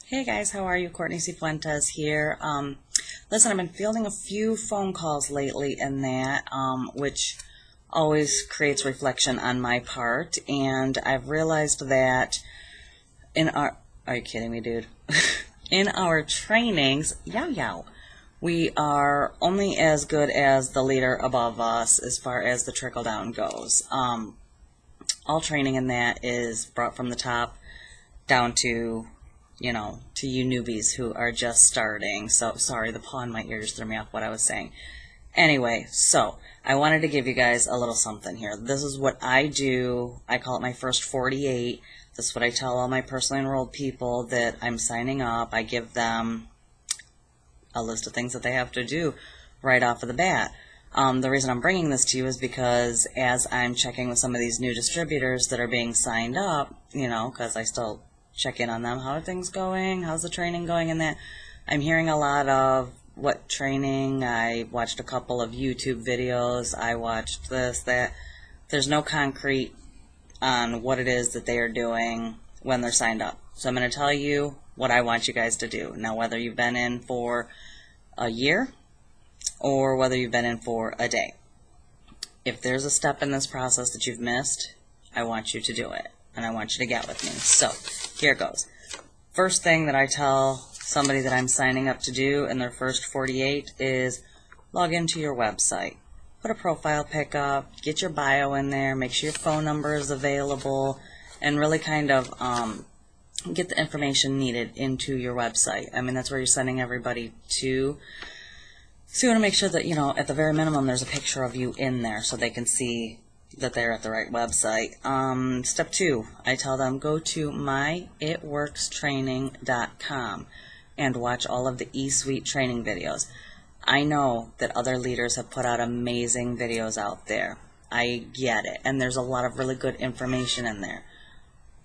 Hey guys, how are you? Courtney Cifuentes here. Listen, I've been fielding a few phone calls lately and that, which always creates reflection on my part, and I've realized that are you kidding me, dude? In our trainings, we are only as good as the leader above us as far as the trickle down goes. All training in that is brought from the top down to to you newbies who are just starting. So, sorry, the paw in my ear just threw me off what I was saying. Anyway, so I wanted to give you guys a little something here. This is what I do. I call it my first 48. This is what I tell all my personally enrolled people that I'm signing up. I give them a list of things that they have to do right off of the bat. The reason I'm bringing this to you is because as I'm checking with some of these new distributors that are being signed up, because I still check in on them. How are things going? How's the training going? And that I'm hearing a lot of what training. I watched a couple of YouTube videos. I watched this, that. There's no concrete on what it is that they are doing when they're signed up. So I'm going to tell you what I want you guys to do. Now, whether you've been in for a year or whether you've been in for a day. If there's a step in this process that you've missed, I want you to do it. And I want you to get with me. So, here it goes. First thing that I tell somebody that I'm signing up to do in their first 48 is log into your website. Put a profile pic up, get your bio in there, make sure your phone number is available, and really kind of get the information needed into your website. I mean, that's where you're sending everybody to. So you want to make sure that, at the very minimum, there's a picture of you in there so they can see that they're at the right website. Step 2, I tell them go to myitworkstraining.com and watch all of the eSuite training videos. I know that other leaders have put out amazing videos out there. I get it, and there's a lot of really good information in there.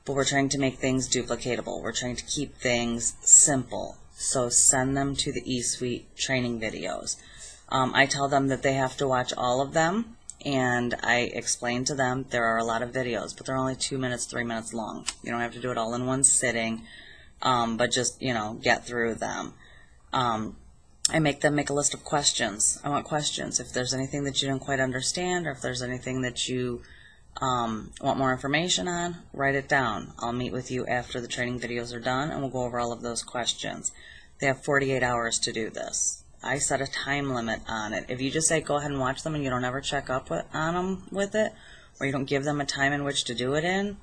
But we're trying to make things duplicatable. We're trying to keep things simple. So send them to the eSuite training videos. I tell them that they have to watch all of them. And I explain to them there are a lot of videos, but they're only 2 minutes, 3 minutes long. You don't have to do it all in one sitting, but just, get through them. I make them make a list of questions. I want questions. If there's anything that you don't quite understand, or if there's anything that you want more information on, write it down. I'll meet with you after the training videos are done, and we'll go over all of those questions. They have 48 hours to do this. I set a time limit on it. If you just say go ahead and watch them and you don't ever check up on them with it, or you don't give them a time in which to do it in,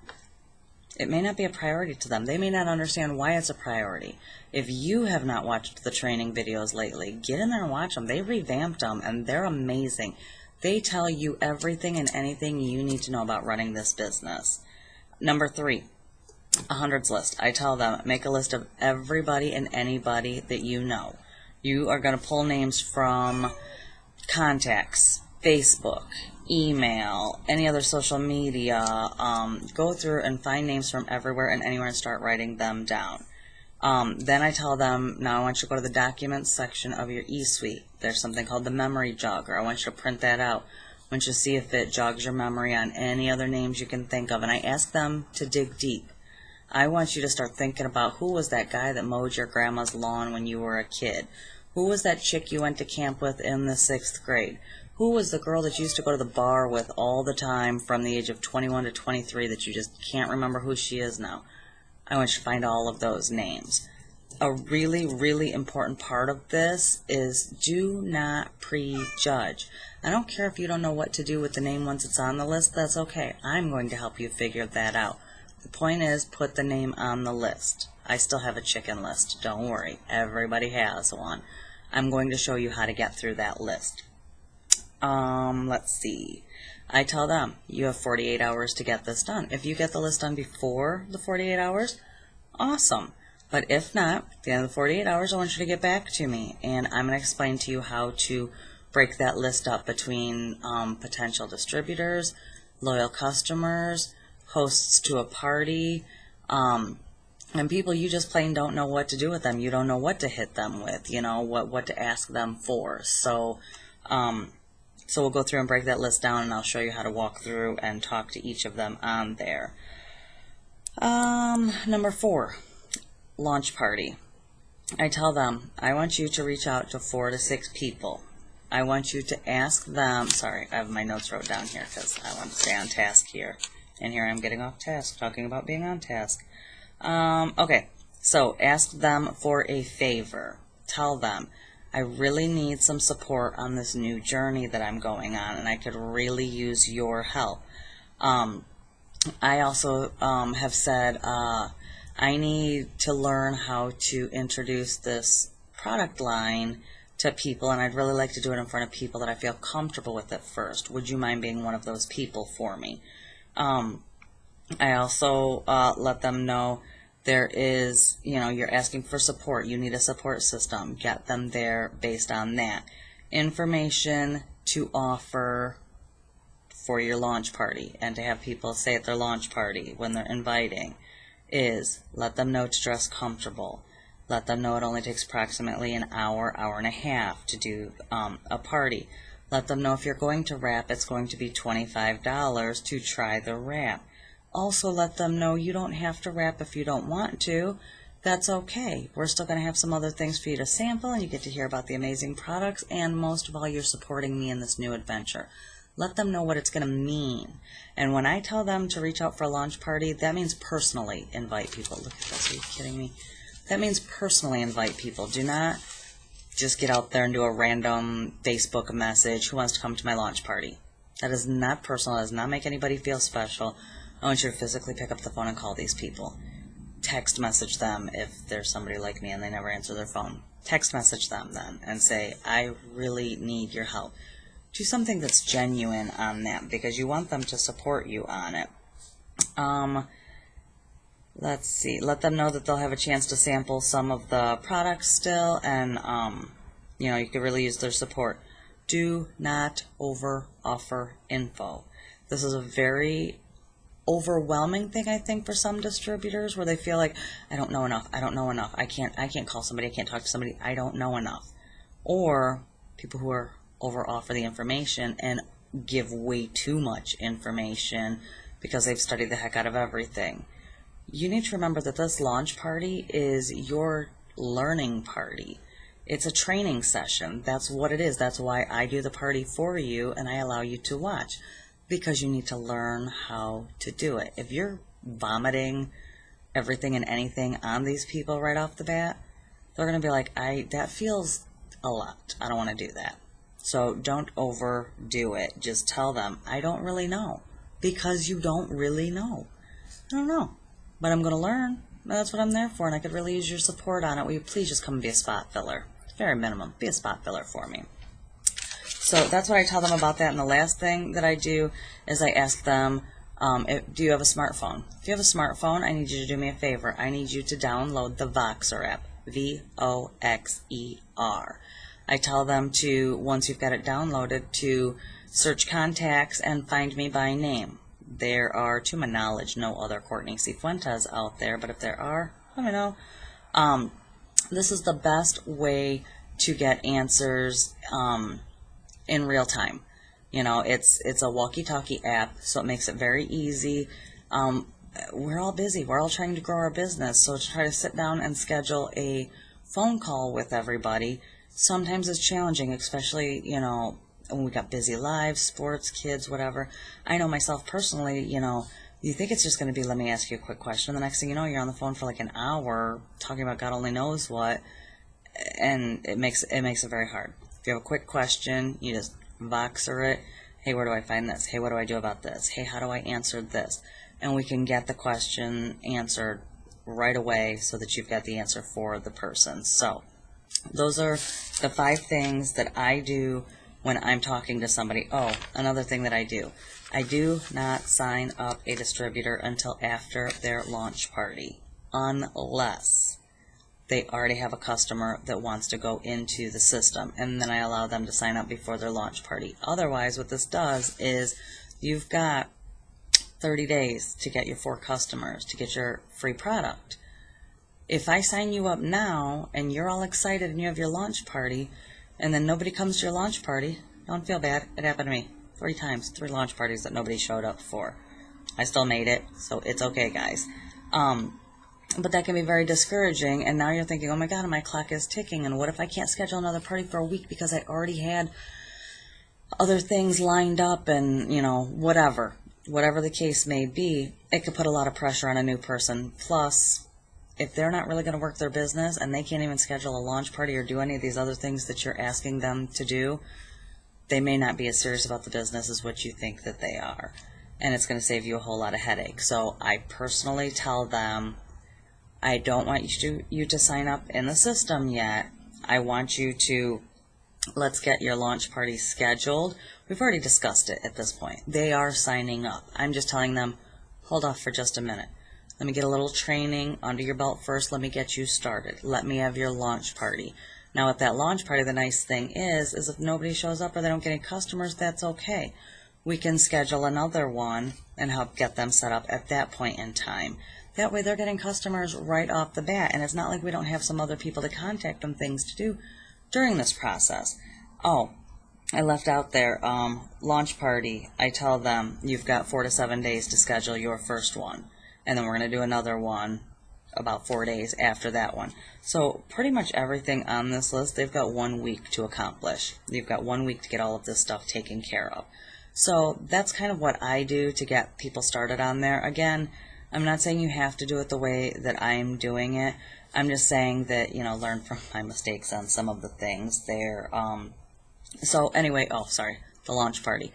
it may not be a priority to them. They may not understand why it's a priority. If you have not watched the training videos lately, get in there and watch them. They revamped them, and they're amazing. They tell you everything and anything you need to know about running this business. Number 3, a hundreds list. I tell them, make a list of everybody and anybody that you know. You are going to pull names from contacts, Facebook, email, any other social media. Go through and find names from everywhere and anywhere and start writing them down. Then I tell them, now I want you to go to the documents section of your eSuite. There's something called the memory jogger. I want you to print that out. I want you to see if it jogs your memory on any other names you can think of. And I ask them to dig deep. I want you to start thinking about who was that guy that mowed your grandma's lawn when you were a kid? Who was that chick you went to camp with in the 6th grade? Who was the girl that you used to go to the bar with all the time from the age of 21 to 23 that you just can't remember who she is now? I want you to find all of those names. A really, really important part of this is do not prejudge. I don't care if you don't know what to do with the name once it's on the list. That's okay. I'm going to help you figure that out. The point is, put the name on the list. I still have a chicken list. Don't worry. Everybody has one. I'm going to show you how to get through that list. Let's see. I tell them, you have 48 hours to get this done. If you get the list done before the 48 hours, awesome. But if not, at the end of the 48 hours, I want you to get back to me. And I'm going to explain to you how to break that list up between potential distributors, loyal customers, hosts to a party, and people you just plain don't know what to do with them. You don't know what to hit them with, what to ask them for. So we'll go through and break that list down, and I'll show you how to walk through and talk to each of them on there. Number 4, launch party, I tell them, I want you to reach out to 4 to 6 people. I want you to ask them, sorry, I have my notes wrote down here because I want to stay on task here. And here I'm getting off task, talking about being on task. Okay, so ask them for a favor. Tell them, I really need some support on this new journey that I'm going on, and I could really use your help. I also have said, I need to learn how to introduce this product line to people, and I'd really like to do it in front of people that I feel comfortable with at first. Would you mind being one of those people for me? I also let them know there is, you're asking for support. You need a support system. Get them there based on that. Information to offer for your launch party and to have people say at their launch party when they're inviting is let them know to dress comfortable. Let them know it only takes approximately an hour, hour and a half to do a party. Let them know if you're going to wrap, it's going to be $25 to try the wrap. Also let them know you don't have to wrap if you don't want to. That's okay. We're still going to have some other things for you to sample, and you get to hear about the amazing products, and most of all, you're supporting me in this new adventure. Let them know what it's going to mean. And when I tell them to reach out for a launch party, that means personally invite people. Look at this. Are you kidding me? That means personally invite people. Do not just get out there and do a random Facebook message, who wants to come to my launch party? That is not personal. That does not make anybody feel special. I want you to physically pick up the phone and call these people. Text message them if there's somebody like me and they never answer their phone. Text message them then and say, I really need your help. Do something that's genuine on them because you want them to support you on it. Let's see. Let them know that they'll have a chance to sample some of the products still, and you could really use their support. Do not over-offer info. This is a very overwhelming thing, I think, for some distributors, where they feel like, I don't know enough. I can't call somebody. I can't talk to somebody. I don't know enough. Or people who are over-offer the information and give way too much information because they've studied the heck out of everything. You need to remember that this launch party is your learning party. It's a training session. That's what it is. That's why I do the party for you and I allow you to watch, because you need to learn how to do it. If you're vomiting everything and anything on these people right off the bat, they're going to be like, that feels a lot. I don't want to do that. So don't overdo it. Just tell them, I don't really know, because you don't really know. I don't know. But I'm going to learn. That's what I'm there for, and I could really use your support on it. Will you please just come and be a spot filler? Very minimum. Be a spot filler for me. So that's what I tell them about that. And the last thing that I do is I ask them, do you have a smartphone? If you have a smartphone, I need you to do me a favor. I need you to download the Voxer app, V-O-X-E-R. I tell them to, once you've got it downloaded, to search contacts and find me by name. There are, to my knowledge, no other Courtney Cifuentes out there, but if there are, let me know. This is the best way to get answers in real time. It's a walkie-talkie app, so it makes it very easy. We're all busy. We're all trying to grow our business, so to try to sit down and schedule a phone call with everybody sometimes is challenging, especially, when we got busy lives, sports, kids, whatever. I know myself personally, you think it's just going to be, let me ask you a quick question. The next thing you know, you're on the phone for like an hour talking about God only knows what, and it makes it very hard. If you have a quick question, you just Voxer it. Hey, where do I find this? Hey, what do I do about this? Hey, how do I answer this? And we can get the question answered right away so that you've got the answer for the person. So those are the 5 things that I do when I'm talking to somebody. Oh, another thing that I do not sign up a distributor until after their launch party, unless they already have a customer that wants to go into the system, and then I allow them to sign up before their launch party. Otherwise, what this does is you've got 30 days to get your 4 customers to get your free product. If I sign you up now and you're all excited and you have your launch party, and then nobody comes to your launch party, don't feel bad. It happened to me 3 times, 3 launch parties that nobody showed up for. I still made it, so it's okay, guys. But that can be very discouraging, and now you're thinking, oh my God, my clock is ticking, and what if I can't schedule another party for a week because I already had other things lined up, and, whatever the case may be, it could put a lot of pressure on a new person. Plus, if they're not really going to work their business and they can't even schedule a launch party or do any of these other things that you're asking them to do, they may not be as serious about the business as what you think that they are. And it's going to save you a whole lot of headache. So I personally tell them, I don't want you to sign up in the system yet. I want you to, let's get your launch party scheduled. We've already discussed it at this point. They are signing up. I'm just telling them, hold off for just a minute. Let me get a little training under your belt first. Let me get you started. Let me have your launch party. Now at that launch party, the nice thing is if nobody shows up or they don't get any customers, that's okay. We can schedule another one and help get them set up at that point in time. That way they're getting customers right off the bat, and it's not like we don't have some other people to contact them, things to do during this process. Oh, I left out there, launch party. I tell them you've got 4 to 7 days to schedule your first one, and then we're going to do another one about 4 days after that one. So pretty much everything on this list, they've got 1 week to accomplish. You've got 1 week to get all of this stuff taken care of. So that's kind of what I do to get people started on there. Again, I'm not saying you have to do it the way that I'm doing it. I'm just saying that, learn from my mistakes on some of the things there. So anyway, the launch party.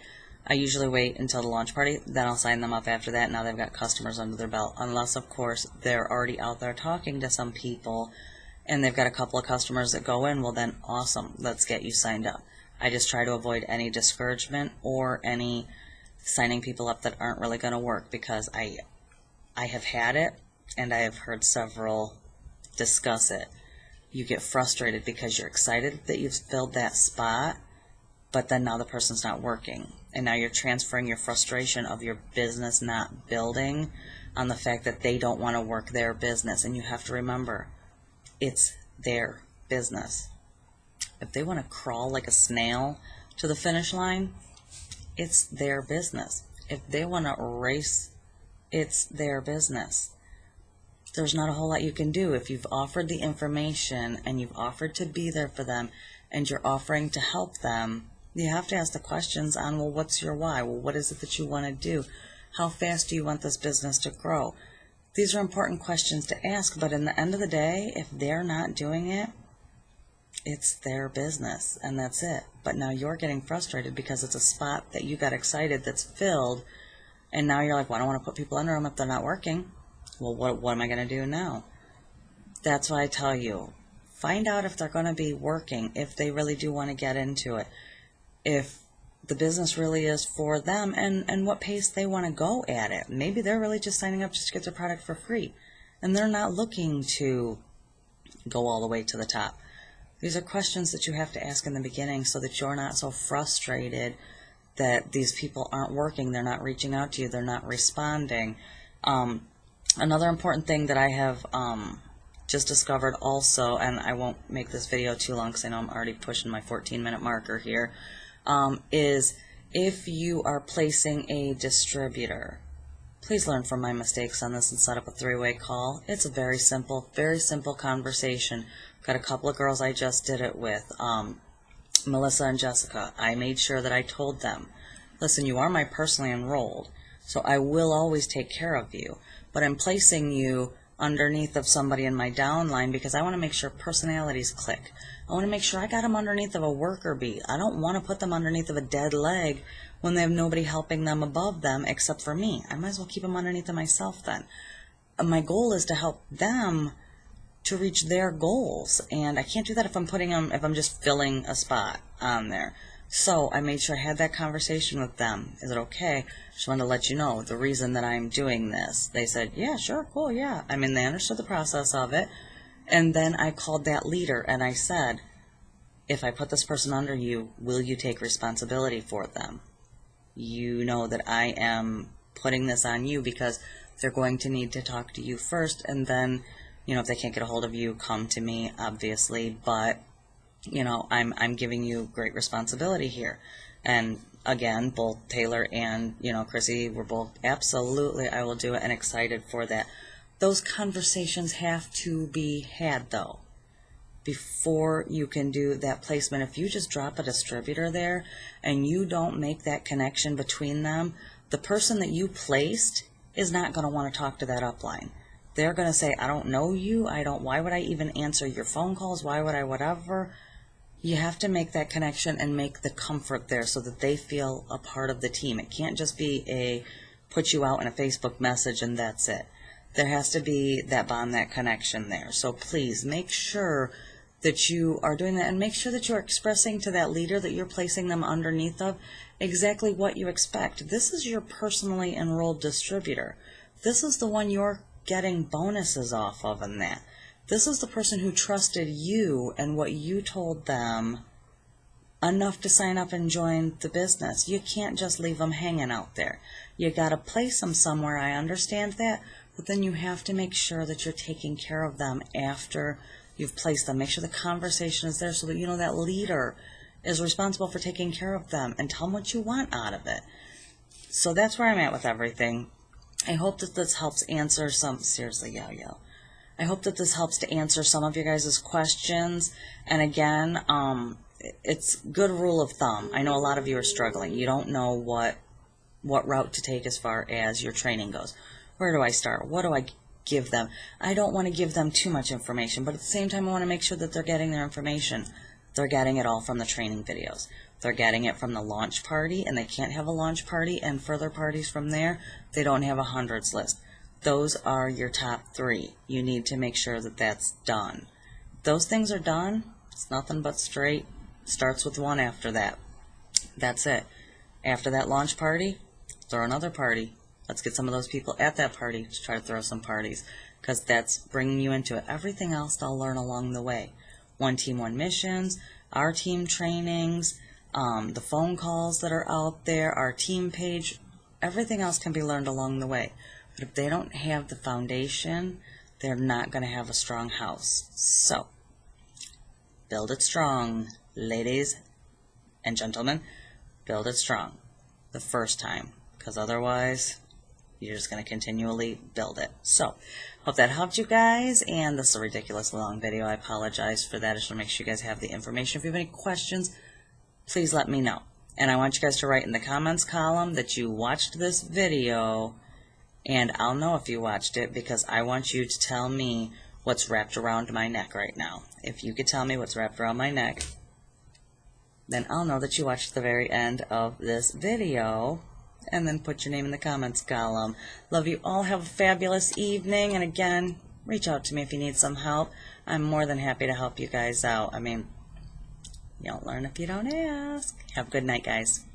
I usually wait until the launch party, then I'll sign them up after that. Now they've got customers under their belt, unless, of course, they're already out there talking to some people and they've got a couple of customers that go in. Well, then awesome, let's get you signed up. I just try to avoid any discouragement or any signing people up that aren't really going to work, because I have had it, and I have heard several discuss it. You get frustrated because you're excited that you've filled that spot, but then now the person's not working. And now you're transferring your frustration of your business not building on the fact that they don't want to work their business. And you have to remember, it's their business. If they want to crawl like a snail to the finish line, it's their business. If they want to race, it's their business. There's not a whole lot you can do. If you've offered the information and you've offered to be there for them and you're offering to help them, you have to ask the questions on, well, what's your why? Well, what is it that you want to do? How fast do you want this business to grow? These are important questions to ask, but in the end of the day, if they're not doing it, it's their business, and that's it. But now you're getting frustrated because it's a spot that you got excited that's filled, and now you're like, well, I don't want to put people under them if they're not working. Well, what am I going to do now? That's why I tell you, find out if they're going to be working, if they really do want to get into it, if the business really is for them, and what pace they want to go at it. Maybe they're really just signing up just to get their product for free, and they're not looking to go all the way to the top. These are questions that you have to ask in the beginning so that you're not so frustrated that these people aren't working, they're not reaching out to you, they're not responding. Another important thing that I have just discovered also, and I won't make this video too long because I know I'm already pushing my 14-minute marker here, is if you are placing a distributor, please learn from my mistakes on this and set up a 3-way call. It's a very simple conversation. Got a couple of girls I just did it with, Melissa and Jessica. I made sure that I told them, listen, you are my personally enrolled, so I will always take care of you, but I'm placing you underneath of somebody in my downline because I want to make sure personalities click. I want to make sure I got them underneath of a worker bee. I don't want to put them underneath of a dead leg when they have nobody helping them above them except for me. I might as well keep them underneath of myself then. My goal is to help them to reach their goals, and I can't do that if I'm just filling a spot on there. So I made sure I had that conversation with them. Is it okay? Just wanted to let you know the reason that I'm doing this. They said, yeah, sure, cool, yeah. I mean, they understood the process of it. And then I called that leader and I said, if I put this person under you, will you take responsibility for them? You know that I am putting this on you because they're going to need to talk to you first, and then, if they can't get a hold of you, come to me, obviously, but, I'm giving you great responsibility here. And again, both Taylor and, Chrissy were both, absolutely, I will do it, and excited for that. Those conversations have to be had, though, before you can do that placement. If you just drop a distributor there and you don't make that connection between them, the person that you placed is not going to want to talk to that upline. They're going to say, I don't know you. Why would I even answer your phone calls? Why would I whatever? You have to make that connection and make the comfort there so that they feel a part of the team. It can't just be a put you out in a Facebook message and that's it. There has to be that bond, that connection there. So please make sure that you are doing that, and make sure that you're expressing to that leader that you're placing them underneath of exactly what you expect. This is your personally enrolled distributor. This is the one you're getting bonuses off of in that. This is the person who trusted you and what you told them enough to sign up and join the business. You can't just leave them hanging out there. You got to place them somewhere. I understand that, but then you have to make sure that you're taking care of them after you've placed them. Make sure the conversation is there so that you know that leader is responsible for taking care of them, and tell them what you want out of it. So that's where I'm at with everything. I hope that this helps answer some, seriously, yo. I hope that this helps to answer some of your guys' questions. And again, it's good rule of thumb. I know a lot of you are struggling. You don't know what route to take as far as your training goes. Where do I start? What do I give them? I don't want to give them too much information, but at the same time I want to make sure that they're getting their information. They're getting it all from the training videos. They're getting it from the launch party, and they can't have a launch party and further parties from there. They don't have a hundreds list. Those are your top 3. You need to make sure that that's done. Those things are done. It's nothing but straight. Starts with 1 after that. That's it. After that launch party, throw another party. Let's get some of those people at that party to try to throw some parties, because that's bringing you into it. Everything else they'll learn along the way. One Team, One Missions, our team trainings, the phone calls that are out there, our team page, everything else can be learned along the way. But if they don't have the foundation, they're not going to have a strong house. So, build it strong, ladies and gentlemen. Build it strong the first time, because otherwise you're just going to continually build it. So, hope that helped you guys, and this is a ridiculously long video. I apologize for that. I just want to make sure you guys have the information. If you have any questions, please let me know. And I want you guys to write in the comments column that you watched this video, and I'll know if you watched it, because I want you to tell me what's wrapped around my neck right now. If you could tell me what's wrapped around my neck, then I'll know that you watched the very end of this video. And then put your name in the comments column. Love you all. Have a fabulous evening. And again, reach out to me if you need some help. I'm more than happy to help you guys out. I mean, you don't learn if you don't ask. Have a good night, guys.